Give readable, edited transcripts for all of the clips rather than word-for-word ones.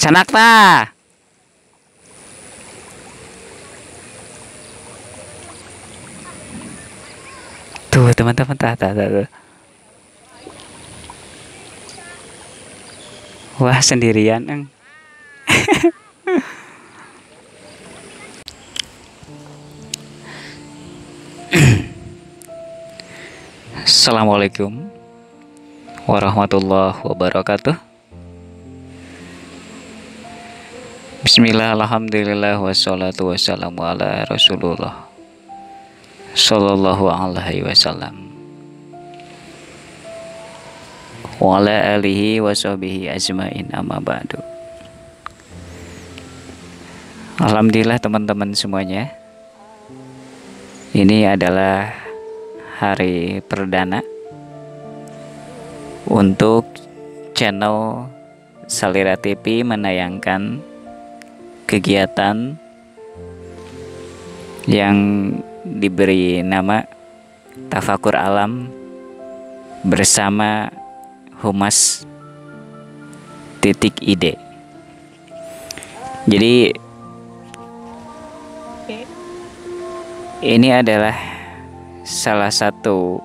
Sanakta. Tuh teman-teman, tuh. Wah sendirian eng. Assalamualaikum warahmatullahi wabarakatuh. Bismillah, alhamdulillah, wassalatu wassalamu ala rasulullah sallallahu alaihi wasallam wa ala alihi wa sahbihi ajmain, amma ba'du. Alhamdulillah teman-teman semuanya, ini adalah hari perdana untuk channel Salira TV menayangkan kegiatan yang diberi nama Tafakur Alam bersama Humas .id. Jadi ini adalah salah satu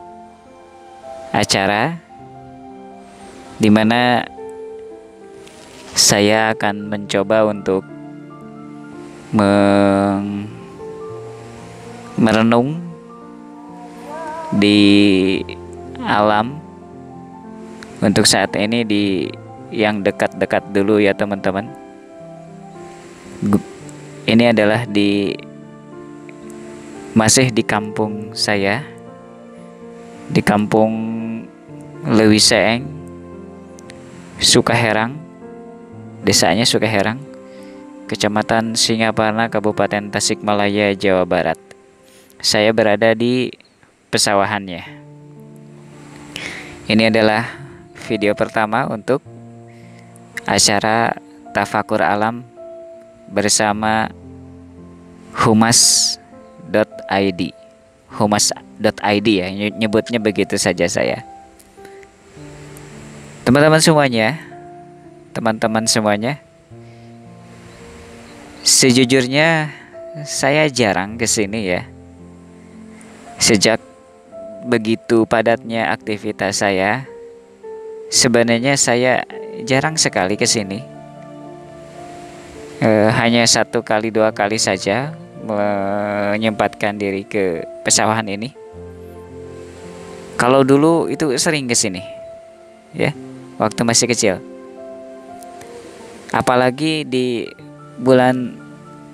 acara di mana saya akan mencoba untuk merenung di alam untuk saat ini, di yang dekat-dekat dulu ya teman-teman. Ini adalah masih di kampung saya, di kampung Lewiseeng, Sukaherang, desanya Sukaherang, Kecamatan Singaparna, Kabupaten Tasikmalaya, Jawa Barat. Saya berada di pesawahannya. Ini adalah video pertama untuk acara Tafakur Alam bersama Humas.id. Humas.id ya, nyebutnya begitu saja saya. Teman-teman semuanya, sejujurnya saya jarang kesini ya. Sejak begitu padatnya aktivitas saya, sebenarnya saya jarang sekali kesini. Hanya 1 kali 2 kali saja menyempatkan diri ke pesawahan ini. Kalau dulu itu sering kesini ya, waktu masih kecil. Apalagi di bulan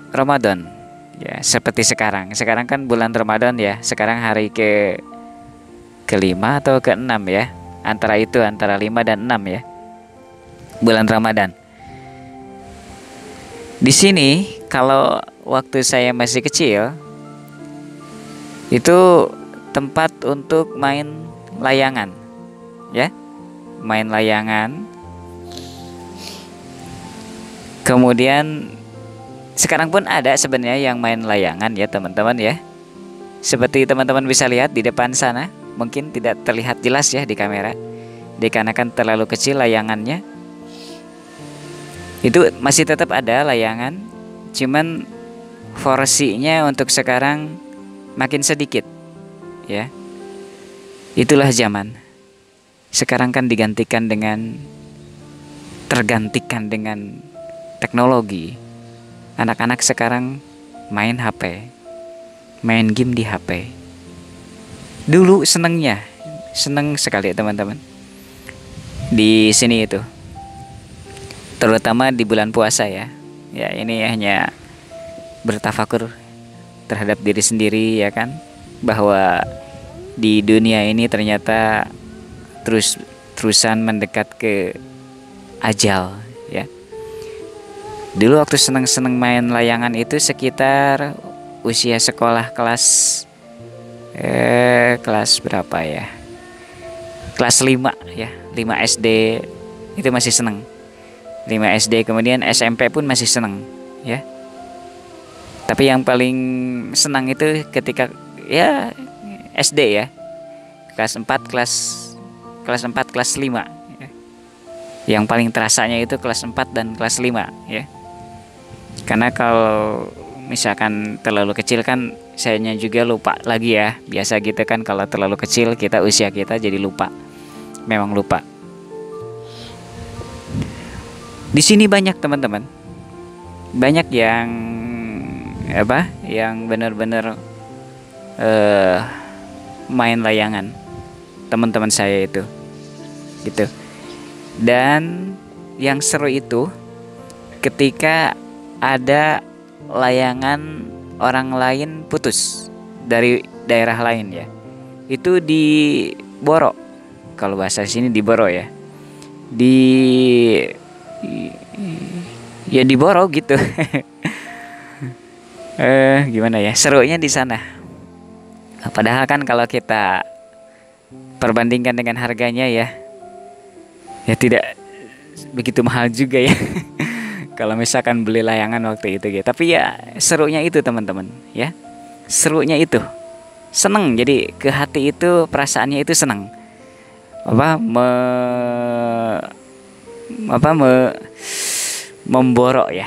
Ramadan ya, seperti sekarang. Sekarang kan bulan Ramadan ya. Sekarang hari ke-5 atau ke-6 ya. Antara 5 dan 6 ya. Bulan Ramadan. Di sini kalau waktu saya masih kecil itu tempat untuk main layangan ya. Main layangan. Kemudian sekarang pun ada sebenarnya yang main layangan ya teman-teman ya. Seperti teman-teman bisa lihat di depan sana, mungkin tidak terlihat jelas ya di kamera, dikarenakan terlalu kecil layangannya. Itu masih tetap ada layangan, cuman porsinya untuk sekarang makin sedikit ya. Itulah zaman. Sekarang kan tergantikan dengan teknologi. Anak-anak sekarang main HP, main game di HP. Dulu seneng sekali teman-teman di sini itu, terutama di bulan puasa ya. Ya ini hanya bertafakur terhadap diri sendiri ya kan, bahwa di dunia ini ternyata terusan mendekat ke ajal ya. Dulu waktu seneng-seneng main layangan itu sekitar usia sekolah kelas berapa ya? Kelas 5 ya, 5 SD itu masih seneng. 5 SD, kemudian SMP pun masih seneng ya. Tapi yang paling senang itu ketika ya SD ya. Kelas 4, kelas 5 ya. Yang paling terasanya itu kelas 4 dan kelas 5 ya. Karena kalau misalkan terlalu kecil kan sayanya juga lupa lagi ya. Biasa gitu kan, kalau terlalu kecil kita, usia kita jadi lupa. Memang lupa. Di sini banyak teman-teman. Banyak yang yang benar-benar main layangan. Teman-teman saya itu. Gitu. Dan yang seru itu ketika ada layangan orang lain putus dari daerah lain ya. Itu diboro. Kalau bahasa sini diboro ya. Diboro gitu. Gimana ya? Serunya di sana. Padahal kan kalau kita perbandingkan dengan harganya ya tidak begitu mahal juga ya. Kalau misalkan beli layangan waktu itu gitu. Tapi ya serunya itu teman-teman ya. Serunya itu. Seneng, jadi ke hati itu perasaannya itu seneng. Memburu ya.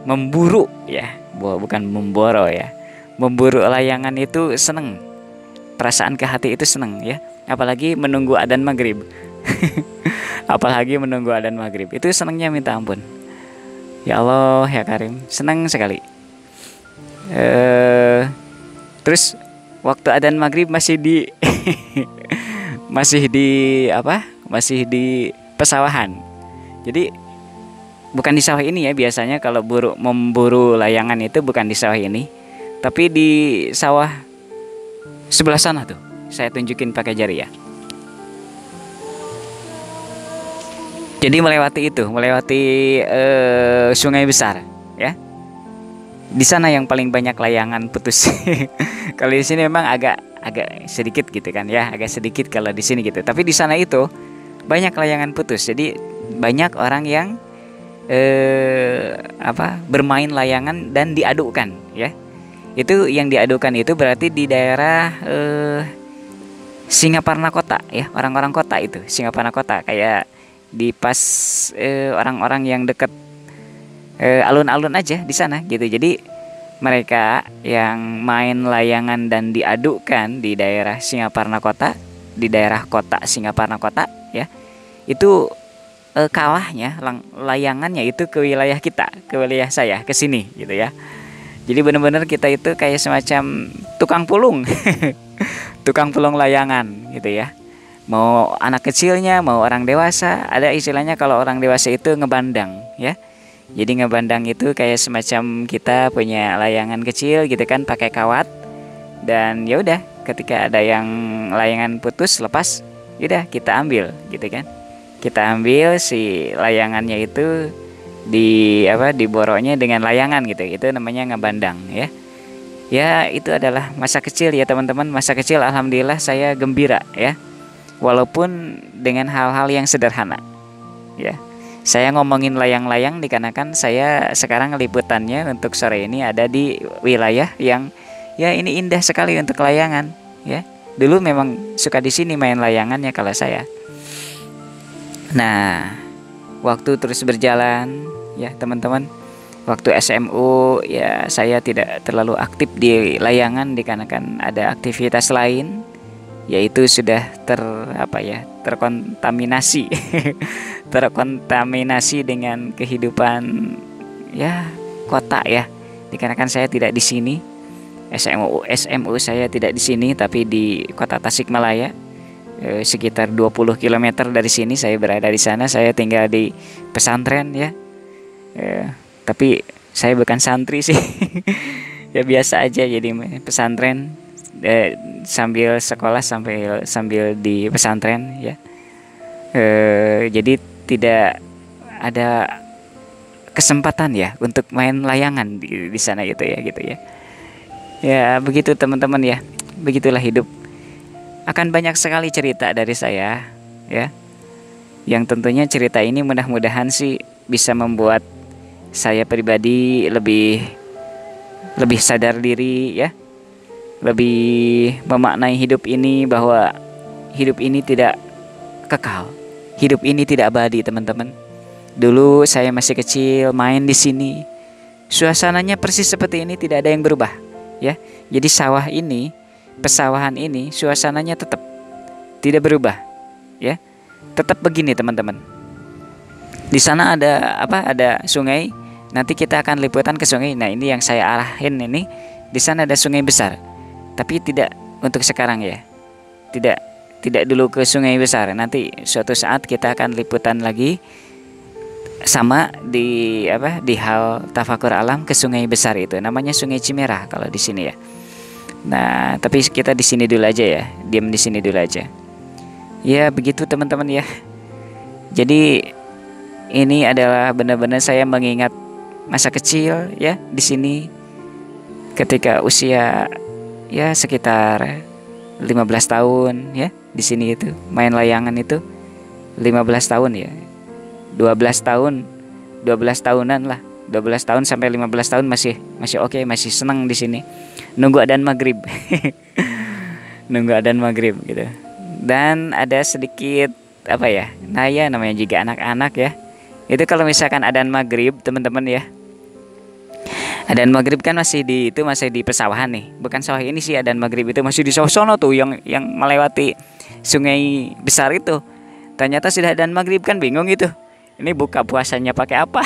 Memburu ya. Bukan memboro ya. Memburu layangan itu seneng. Perasaan ke hati itu seneng ya. Apalagi menunggu adzan maghrib. Apalagi menunggu adzan maghrib itu senangnya minta ampun. Ya Allah ya Karim, senang sekali. Terus waktu adzan maghrib masih di masih di pesawahan. Jadi bukan di sawah ini ya, biasanya kalau memburu layangan itu bukan di sawah ini, tapi di sawah sebelah sana tuh. Saya tunjukin pakai jari ya. Jadi melewati sungai besar, ya. Di sana yang paling banyak layangan putus. Kalau di sini memang agak sedikit gitu kan, ya, agak sedikit kalau di sini gitu. Tapi di sana itu banyak layangan putus. Jadi banyak orang yang bermain layangan dan diadukan, ya. Itu yang diadukan itu berarti di daerah Singaparna Kota, ya, orang-orang kota itu, Singaparna Kota, kayak di pas orang-orang yang dekat alun-alun aja di sana gitu. Jadi mereka yang main layangan dan diadukan di daerah Singaparna Kota, di daerah kota Singaparna Kota ya, itu kalahnya layangannya itu ke wilayah kita, ke wilayah saya, ke sini gitu ya. Jadi benar-benar kita itu kayak semacam tukang pulung. Tukang pulung layangan gitu ya. Mau anak kecilnya, mau orang dewasa, ada istilahnya kalau orang dewasa itu ngebandang ya. Jadi ngebandang itu kayak semacam kita punya layangan kecil gitu kan, pakai kawat, dan ya udah ketika ada yang layangan putus lepas, udah kita ambil gitu kan. Kita ambil si layangannya itu diboroknya dengan layangan gitu. Itu namanya ngebandang ya. Ya itu adalah masa kecil ya teman-teman. Masa kecil alhamdulillah saya gembira ya. Walaupun dengan hal-hal yang sederhana ya. Saya ngomongin layang-layang dikarenakan saya sekarang liputannya untuk sore ini ada di wilayah yang ya ini indah sekali untuk layangan ya. Dulu memang suka di sini main layangannya kalau saya. Nah, waktu terus berjalan ya teman-teman. Waktu SMU ya saya tidak terlalu aktif di layangan dikarenakan ada aktivitas lain, yaitu sudah terkontaminasi terkontaminasi dengan kehidupan ya kota ya. Dikarenakan saya tidak di sini. SMU saya tidak di sini tapi di kota Tasikmalaya. Sekitar 20 km dari sini saya berada di sana. Saya tinggal di pesantren ya. Tapi saya bukan santri sih. Ya biasa aja jadi pesantren, sambil sekolah sambil di pesantren ya. Jadi tidak ada kesempatan ya untuk main layangan di sana gitu ya. Ya begitu teman-teman ya. Begitulah hidup. Akan banyak sekali cerita dari saya ya. Yang tentunya cerita ini mudah-mudahan sih bisa membuat saya pribadi lebih sadar diri ya. Lebih memaknai hidup ini, bahwa hidup ini tidak kekal hidup ini tidak abadi, teman-teman. Dulu saya masih kecil main di sini. Suasananya persis seperti ini, tidak ada yang berubah, ya. Jadi sawah ini, pesawahan ini, suasananya tetap tidak berubah, ya. Tetap begini, teman-teman. Di sana ada apa? Ada sungai. Nanti kita akan liputan ke sungai. Nah, ini yang saya arahin ini. Di sana ada sungai besar. Tapi tidak untuk sekarang ya. Tidak dulu ke sungai besar. Nanti suatu saat kita akan liputan lagi sama di apa? Di hal tafakur alam ke sungai besar itu. Namanya Sungai Cimerah kalau di sini ya. Nah, tapi kita di sini dulu aja ya. Diam di sini dulu aja. Ya, begitu teman-teman ya. Jadi ini adalah benar-benar saya mengingat masa kecil ya di sini ketika usia ya sekitar 15 tahun ya. Di sini itu main layangan itu 15 tahun ya. 12 tahun, 12 tahunan lah. 12 tahun sampai 15 tahun masih oke, masih senang di sini. Nunggu adzan maghrib. Nunggu adzan maghrib gitu. Dan ada sedikit apa ya? Nah ya namanya juga anak-anak ya. Itu kalau misalkan adzan maghrib, teman-teman ya. Adzan maghrib kan masih di pesawahan nih. Bukan sawah ini sih, adzan maghrib itu masih di sono tuh yang melewati sungai besar itu. Ternyata sudah adzan maghrib kan bingung itu. Ini buka puasanya pakai apa?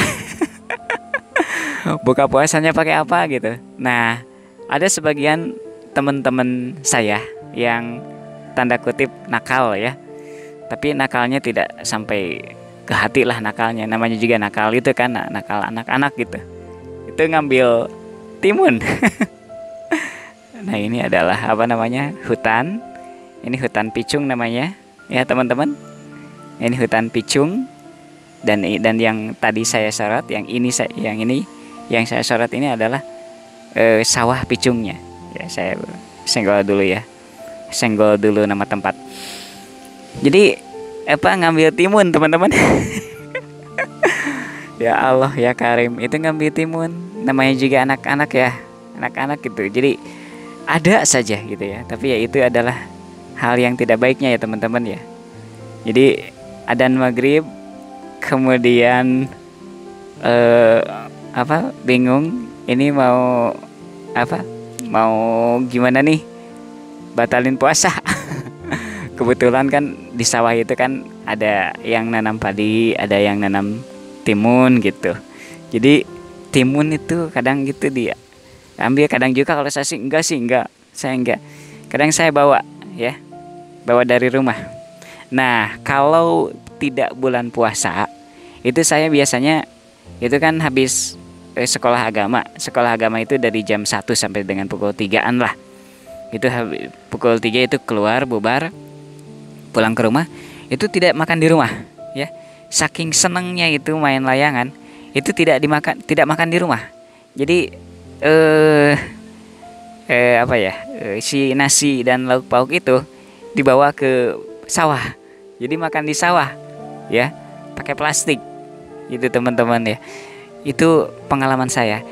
Buka puasanya pakai apa gitu. Nah, ada sebagian teman-teman saya yang tanda kutip nakal ya. Tapi nakalnya tidak sampai ke hati lah nakalnya. Namanya juga nakal itu kan, nakal anak-anak gitu. Itu ngambil timun. Nah, ini adalah apa namanya? Hutan. Ini hutan picung namanya. Ya, teman-teman. Ini hutan picung. Dan yang tadi saya sorot, yang yang saya sorot ini adalah sawah picungnya. Ya, saya senggol dulu ya. Senggol dulu nama tempat. Jadi apa ngambil timun, teman-teman. Ya Allah ya Karim, itu ngambil timun. Namanya juga anak-anak ya. Anak-anak gitu. Jadi ada saja gitu ya. Tapi ya itu adalah hal yang tidak baiknya ya, teman-teman ya. Jadi adzan maghrib kemudian bingung ini mau gimana nih, batalin puasa. Kebetulan kan di sawah itu kan ada yang nanam padi, ada yang nanam timun gitu. Jadi timun itu kadang gitu dia ambil, kadang juga kalau saya sih enggak, saya enggak. Kadang saya bawa dari rumah. Nah, kalau tidak bulan puasa itu saya biasanya itu kan habis sekolah agama. Sekolah agama itu dari jam 1 sampai dengan pukul 3-an lah. Itu pukul 3 itu keluar bubar, pulang ke rumah, itu tidak makan di rumah ya. Saking senangnya itu main layangan, itu tidak makan di rumah. Jadi si nasi dan lauk pauk itu dibawa ke sawah. Jadi makan di sawah ya, pakai plastik. Itu teman-teman ya. Itu pengalaman saya.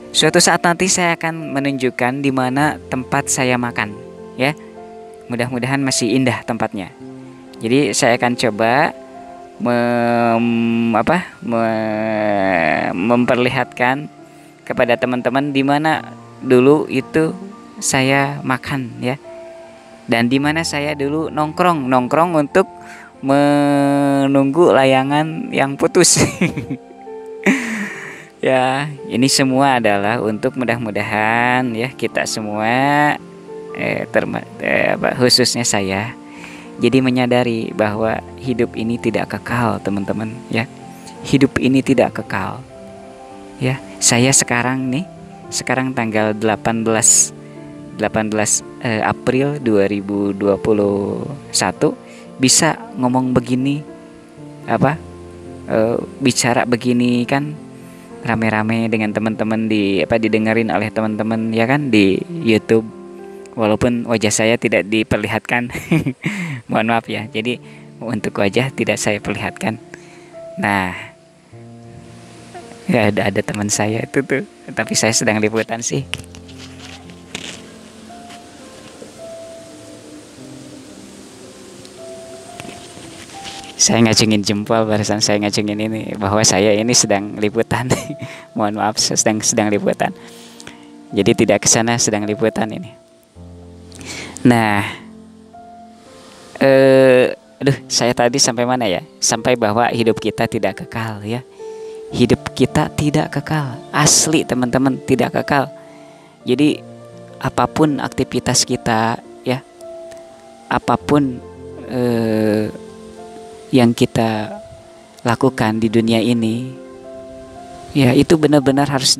Suatu saat nanti saya akan menunjukkan di mana tempat saya makan ya. Mudah-mudahan masih indah tempatnya. Jadi saya akan coba memperlihatkan kepada teman-teman di mana dulu itu saya makan ya. Dan di mana saya dulu nongkrong untuk menunggu layangan yang putus. Ya, ini semua adalah untuk mudah-mudahan ya kita semua khususnya saya jadi menyadari bahwa hidup ini tidak kekal, teman-teman ya. Hidup ini tidak kekal. Ya, saya sekarang tanggal 18 April 2021 bisa ngomong begini, bicara begini kan rame-rame dengan teman-teman didengerin oleh teman-teman ya kan di YouTube, walaupun wajah saya tidak diperlihatkan. Mohon maaf ya, jadi untuk wajah tidak saya perlihatkan. Nah ya ada teman saya itu tuh, tapi saya sedang liputan sih. Saya ngacungin jempol barusan, saya ngacungin ini bahwa saya ini sedang liputan. Mohon maaf, sedang liputan. Jadi tidak ke sana, sedang liputan ini. Nah, saya tadi sampai mana ya? Sampai bahwa hidup kita tidak kekal ya. Hidup kita tidak kekal, asli teman-teman, tidak kekal. Jadi apapun aktivitas kita ya, apapun yang kita lakukan di dunia ini, ya itu benar-benar harus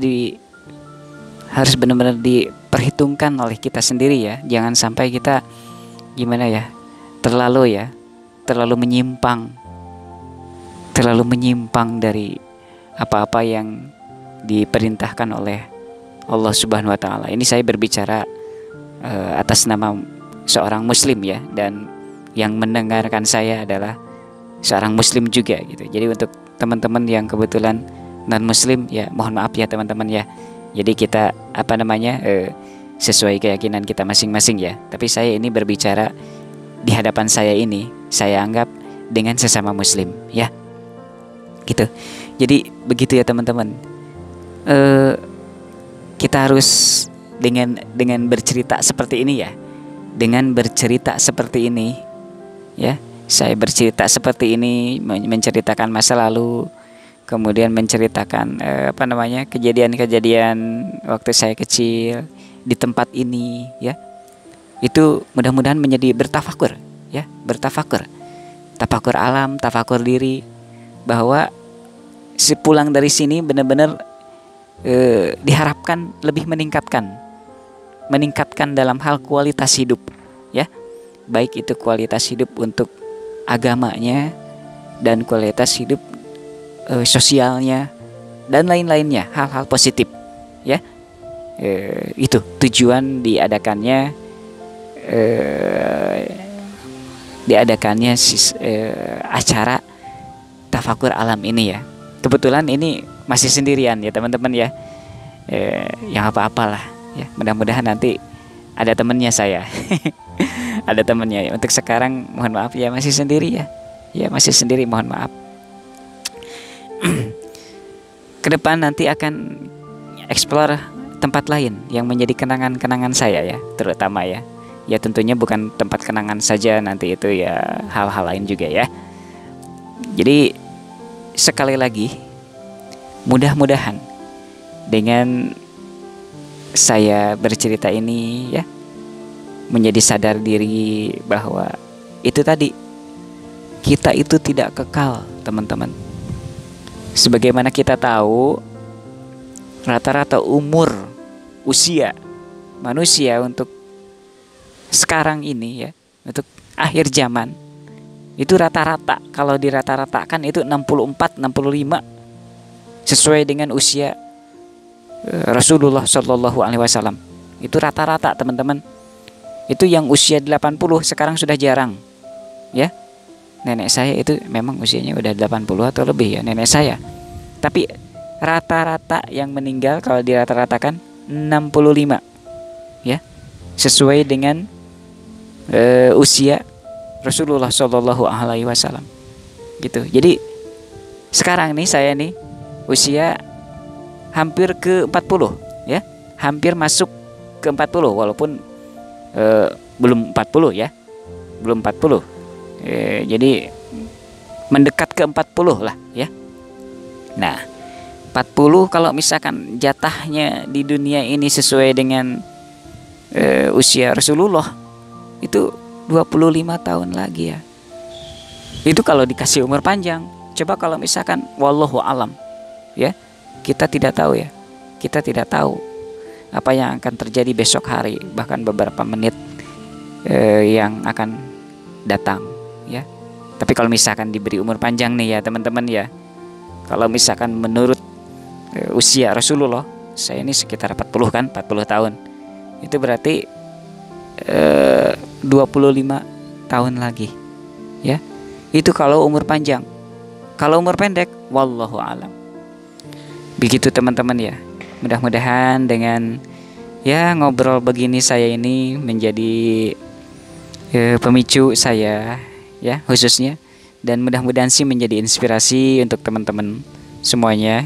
benar-benar diperhitungkan oleh kita sendiri ya. Jangan sampai kita gimana ya, terlalu menyimpang dari apa-apa yang diperintahkan oleh Allah Subhanahu wa taala. Ini saya berbicara atas nama seorang muslim ya, dan yang mendengarkan saya adalah seorang muslim juga gitu. Jadi untuk teman-teman yang kebetulan non muslim ya, mohon maaf ya teman-teman ya. Jadi kita sesuai keyakinan kita masing-masing ya. Tapi saya ini berbicara di hadapan saya ini, saya anggap dengan sesama muslim ya. Gitu. Jadi begitu ya teman-teman. Kita harus dengan bercerita seperti ini ya. Dengan bercerita seperti ini ya. Saya bercerita seperti ini, menceritakan masa lalu, kemudian menceritakan kejadian-kejadian waktu saya kecil di tempat ini ya. Itu mudah-mudahan menjadi bertafakur ya, bertafakur. Tafakur alam, tafakur diri, bahwa sepulang dari sini benar-benar diharapkan lebih meningkatkan dalam hal kualitas hidup ya, baik itu kualitas hidup untuk agamanya dan kualitas hidup sosialnya dan lain-lainnya, hal-hal positif ya. Itu tujuan diadakannya acara tafakur alam ini ya. Kebetulan ini masih sendirian ya teman-teman ya. Yang apa-apalah ya. Mudah-mudahan nanti ada temennya saya. Ada temennya ya. Untuk sekarang mohon maaf ya, masih sendiri ya. Ya masih sendiri, mohon maaf. Ke depan nanti akan explore tempat lain yang menjadi kenangan-kenangan saya ya, terutama ya. Ya tentunya bukan tempat kenangan saja, nanti itu ya hal-hal lain juga ya. Jadi sekali lagi, mudah-mudahan dengan saya bercerita ini ya, menjadi sadar diri bahwa itu tadi, kita itu tidak kekal teman-teman. Sebagaimana kita tahu, rata-rata umur usia manusia untuk sekarang ini ya, untuk akhir zaman itu rata-rata, kalau dirata-ratakan itu 64-65 sesuai dengan usia Rasulullah Shallallahu Alaihi Wasallam. Itu rata-rata teman-teman. Itu yang usia 80 sekarang sudah jarang ya. Nenek saya itu memang usianya udah 80 atau lebih ya, nenek saya. Tapi rata-rata yang meninggal kalau dirata-ratakan 65 ya, sesuai dengan usia Rasulullah Shallallahu Alaihi Wasallam gitu. Jadi sekarang nih saya nih usia hampir ke 40 ya, hampir masuk ke 40 walaupun belum 40 ya, belum 40. Jadi mendekat ke 40 lah ya. Nah 40 kalau misalkan jatahnya di dunia ini sesuai dengan usia Rasulullah, itu 25 tahun lagi ya. Itu kalau dikasih umur panjang. Coba kalau misalkan wallahu alam ya, kita tidak tahu ya, kita tidak tahu apa yang akan terjadi besok hari, bahkan beberapa menit yang akan datang ya. Tapi kalau misalkan diberi umur panjang nih ya teman-teman ya, kalau misalkan menurut usia Rasulullah, saya ini sekitar 40 kan, 40 tahun. Itu berarti 25 tahun lagi ya. Itu kalau umur panjang. Kalau umur pendek, wallahu alam. Begitu teman-teman ya. Mudah-mudahan dengan ya ngobrol begini saya ini menjadi pemicu saya ya, khususnya Dan mudah-mudahan sih menjadi inspirasi untuk teman-teman semuanya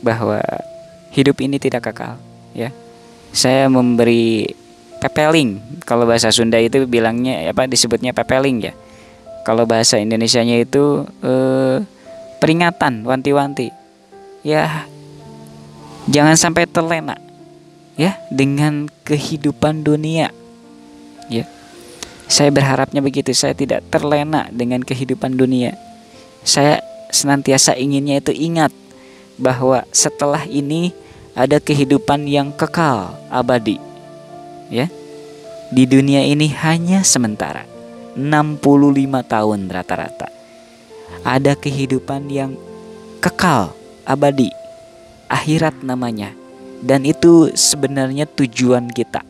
bahwa hidup ini tidak kekal, ya. Saya memberi pepeling, kalau bahasa Sunda itu bilangnya apa, disebutnya pepeling ya. Kalau bahasa Indonesianya itu peringatan, wanti-wanti. Ya, jangan sampai terlena ya dengan kehidupan dunia. Ya. Saya berharapnya begitu, saya tidak terlena dengan kehidupan dunia. Saya senantiasa inginnya itu ingat bahwa setelah ini ada kehidupan yang kekal, abadi. Ya. Di dunia ini hanya sementara. 65 tahun rata-rata. Ada kehidupan yang kekal, abadi. Akhirat namanya. Dan itu sebenarnya tujuan kita.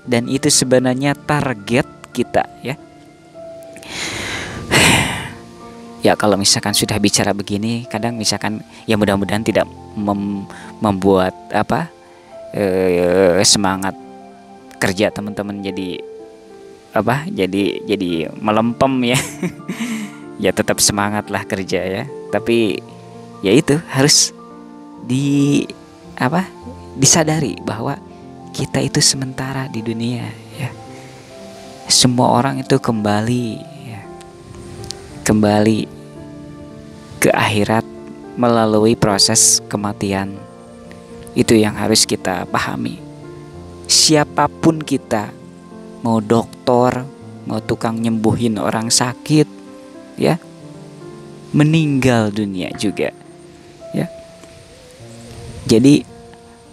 Dan itu sebenarnya target kita, ya. Ya kalau misalkan sudah bicara begini, kadang misalkan ya mudah-mudahan tidak membuat semangat kerja teman-teman jadi jadi melempem ya. Ya tetap semangat lah kerja ya. Tapi ya itu harus disadari bahwa kita itu sementara di dunia ya. Semua orang itu kembali ke akhirat melalui proses kematian. Itu yang harus kita pahami. Siapapun kita, mau dokter, mau tukang nyembuhin orang sakit, ya, meninggal dunia juga, ya. Jadi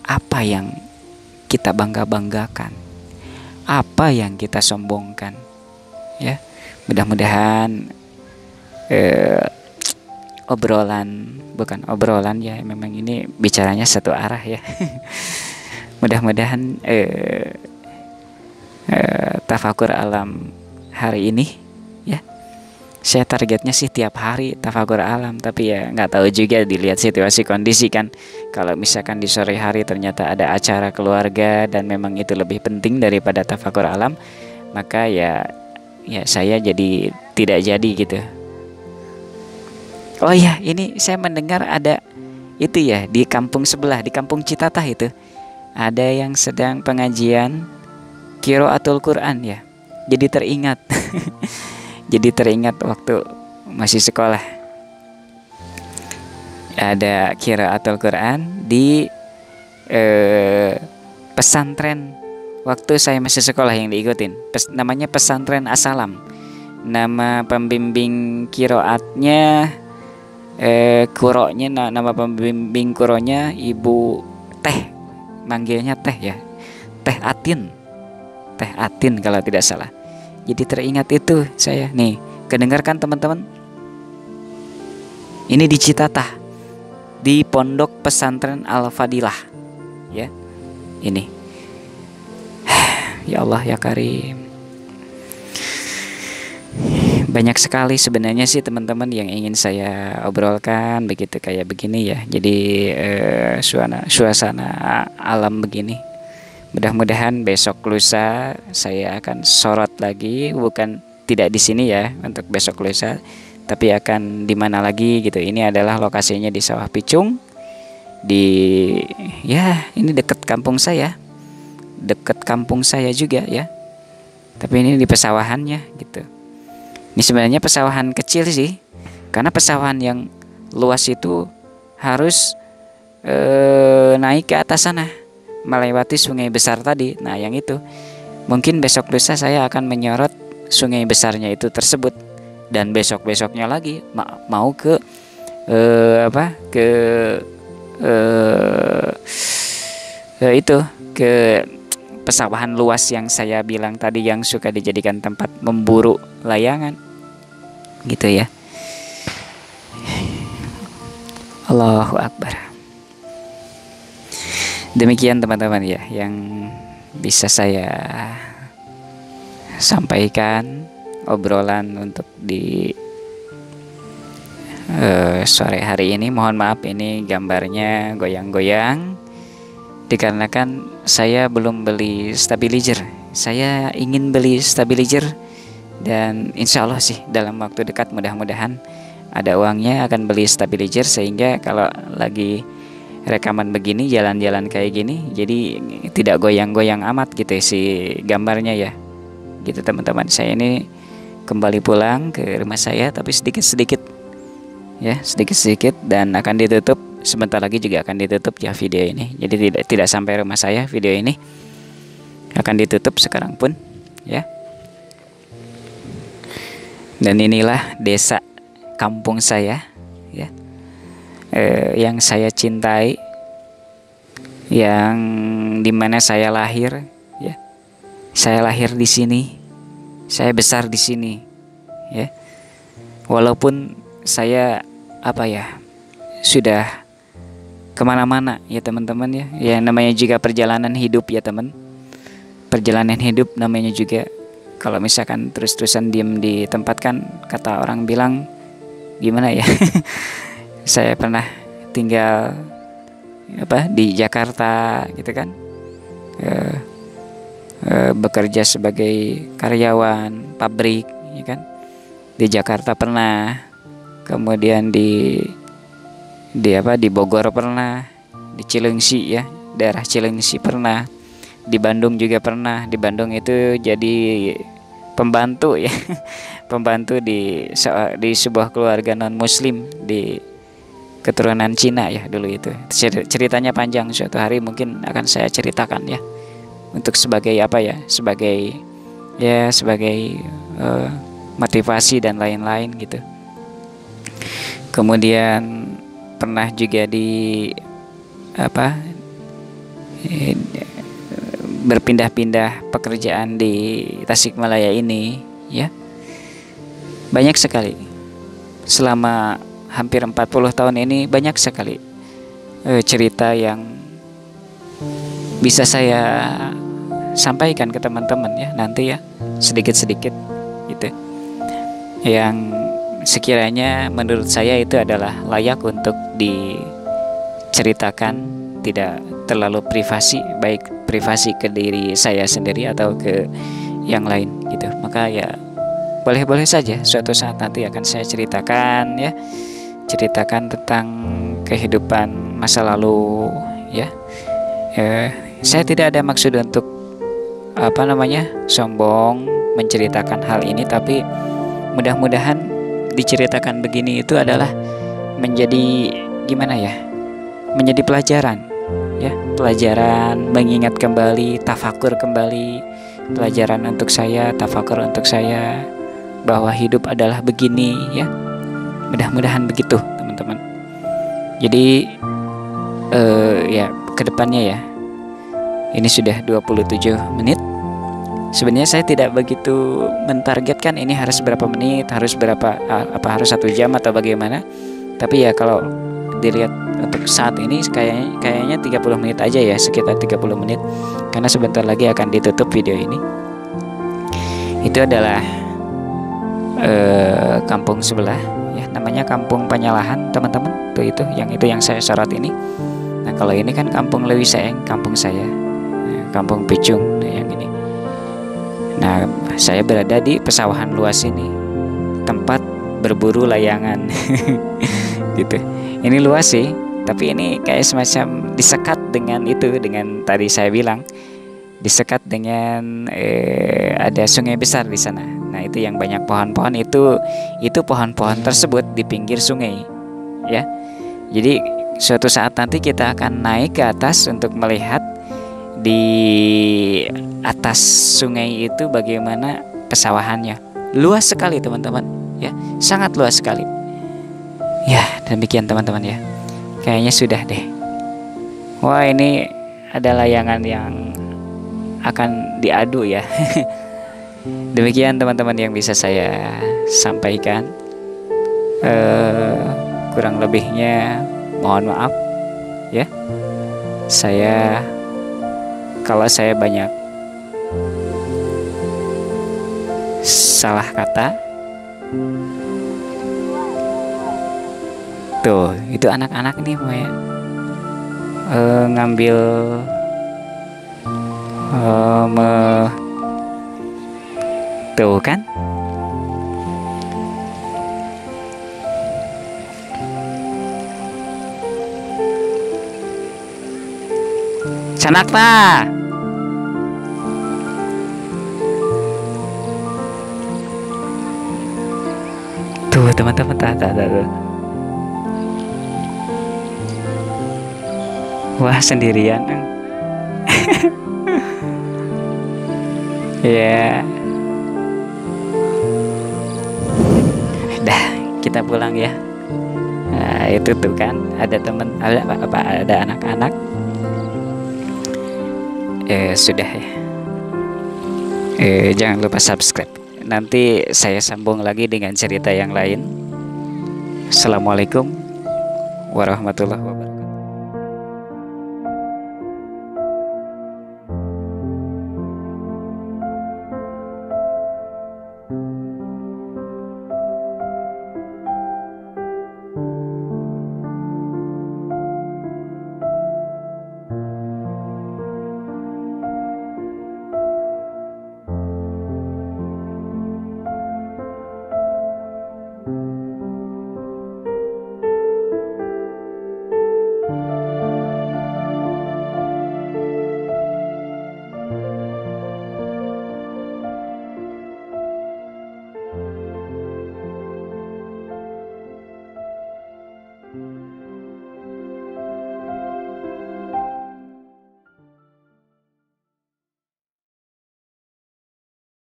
apa yang kita bangga-banggakan? Apa yang kita sombongkan? Ya, mudah-mudahan bukan obrolan ya, memang ini bicaranya satu arah ya. Mudah-mudahan tafakur alam hari ini ya, saya targetnya sih tiap hari tafakur alam, tapi ya nggak tahu juga, dilihat situasi kondisi kan. Kalau misalkan di sore hari ternyata ada acara keluarga dan memang itu lebih penting daripada tafakur alam, maka ya saya jadi tidak jadi gitu. Oh ya, ini saya mendengar ada itu ya di kampung sebelah, di kampung Citatah itu ada yang sedang pengajian qiraatul Quran ya. Jadi teringat jadi teringat waktu masih sekolah, ada qiraatul Quran di pesantren waktu saya masih sekolah yang diikutin. Namanya pesantren As-Salam. Nama pembimbing qiraatnya kuronya, nama pembimbing kuronya Ibu Teh, manggilnya Teh ya, Teh Atin kalau tidak salah. Jadi teringat itu saya nih, kedengarkan teman-teman. Ini di Citatah, di Pondok Pesantren Al-Fadilah, ya. Ini, ya Allah ya Karim. Banyak sekali sebenarnya sih teman-teman yang ingin saya obrolkan begitu kayak begini ya. Jadi suasana alam begini. Mudah-mudahan besok lusa saya akan sorot lagi, bukan tidak di sini ya untuk besok lusa, tapi akan di mana lagi gitu. Ini adalah lokasinya di Sawah Picung, ini dekat kampung saya juga ya. Tapi ini di pesawahannya gitu. Ini sebenarnya pesawahan kecil sih, karena pesawahan yang luas itu harus naik ke atas sana, melewati sungai besar tadi. Nah yang itu mungkin besok lusa saya akan menyorot sungai besarnya itu tersebut, dan besok-besoknya lagi mau ke ke pesawahan luas yang saya bilang tadi, yang suka dijadikan tempat memburu layangan gitu ya. Allahu Akbar. Demikian teman-teman ya yang bisa saya sampaikan, obrolan untuk di sore hari ini. Mohon maaf ini gambarnya goyang-goyang dikarenakan saya belum beli stabilizer. Saya ingin beli stabilizer Dan insya Allah sih dalam waktu dekat mudah-mudahan ada uangnya akan beli stabilizer, sehingga kalau lagi rekaman begini, jalan-jalan kayak gini, jadi tidak goyang-goyang amat gitu si gambarnya ya. Gitu teman-teman, saya ini kembali pulang ke rumah saya, tapi sedikit-sedikit ya, sedikit-sedikit, dan akan ditutup sebentar lagi, juga akan ditutup ya video ini. Jadi tidak sampai rumah saya, video ini akan ditutup sekarang pun ya. Dan inilah desa kampung saya ya, yang saya cintai, yang dimana saya lahir ya. Saya lahir di sini, saya besar di sini ya. Walaupun saya sudah kemana-mana ya teman-teman ya. Ya namanya juga perjalanan hidup ya teman. Perjalanan hidup namanya juga, kalau misalkan terus-terusan diem di tempat kan, kata orang bilang gimana ya. Saya pernah tinggal di Jakarta gitu kan, bekerja sebagai karyawan pabrik ya kan, di Jakarta pernah, kemudian di Bogor pernah, di Cilengsi ya, daerah Cilengsi pernah, di Bandung juga pernah. Di Bandung itu jadi pembantu ya, pembantu di sebuah keluarga non muslim di keturunan Cina ya dulu itu. Ceritanya panjang, suatu hari mungkin akan saya ceritakan ya, untuk sebagai sebagai motivasi dan lain-lain gitu. Kemudian pernah juga berpindah-pindah pekerjaan di Tasikmalaya ini ya. Banyak sekali selama hampir 40 tahun ini, banyak sekali cerita yang bisa saya sampaikan ke teman-teman ya nanti ya, sedikit-sedikit gitu, yang sekiranya menurut saya itu adalah layak untuk diceritakan, tidak terlalu privasi, baik privasi ke diri saya sendiri atau ke yang lain gitu. Maka ya boleh-boleh saja suatu saat nanti akan saya ceritakan ya, ceritakan tentang kehidupan masa lalu ya. Saya tidak ada maksud untuk sombong menceritakan hal ini, tapi mudah-mudahan diceritakan begini itu adalah menjadi menjadi pelajaran ya, pelajaran mengingat kembali, tafakur kembali, pelajaran untuk saya, tafakur untuk saya, bahwa hidup adalah begini ya. Mudah-mudahan begitu teman-teman. Jadi ya kedepannya ya, ini sudah 27 menit. Sebenarnya saya tidak begitu mentargetkan ini harus berapa menit, harus harus 1 jam atau bagaimana. Tapi ya kalau dilihat untuk saat ini kayaknya 30 menit aja ya, sekitar 30 menit, karena sebentar lagi akan ditutup video ini. Itu adalah kampung sebelah ya, namanya Kampung Panyalahan teman-teman. Itu yang saya sorot ini. Nah kalau ini kan Kampung Lewi Saeng, kampung saya, Kampung Picung yang ini. Nah saya berada di pesawahan luas ini, tempat berburu layangan gitu. Ini luas sih, tapi ini kayak semacam disekat dengan tadi saya bilang, disekat dengan ada sungai besar di sana. Nah itu yang banyak pohon-pohon, itu pohon-pohon tersebut di pinggir sungai ya. Jadi suatu saat nanti kita akan naik ke atas untuk melihat di atas sungai itu bagaimana pesawahannya. Luas sekali teman-teman ya, sangat luas sekali ya. Demikian teman-teman ya, kayaknya sudah deh. Wah ini ada layangan yang akan diadu ya. Demikian teman-teman yang bisa saya sampaikan. Kurang lebihnya mohon maaf ya. Kalau saya banyak salah kata. Tuh, itu anak-anak nih mau ngambil tuh kan Sanakta. Tuh teman-teman, tuh. Wah, sendirian. Ya, dah kita pulang ya. Nah, itu tuh kan ada temen, ada anak-anak. Sudah ya. Jangan lupa subscribe. Nanti saya sambung lagi dengan cerita yang lain. Assalamualaikum warahmatullahi wabarakatuh.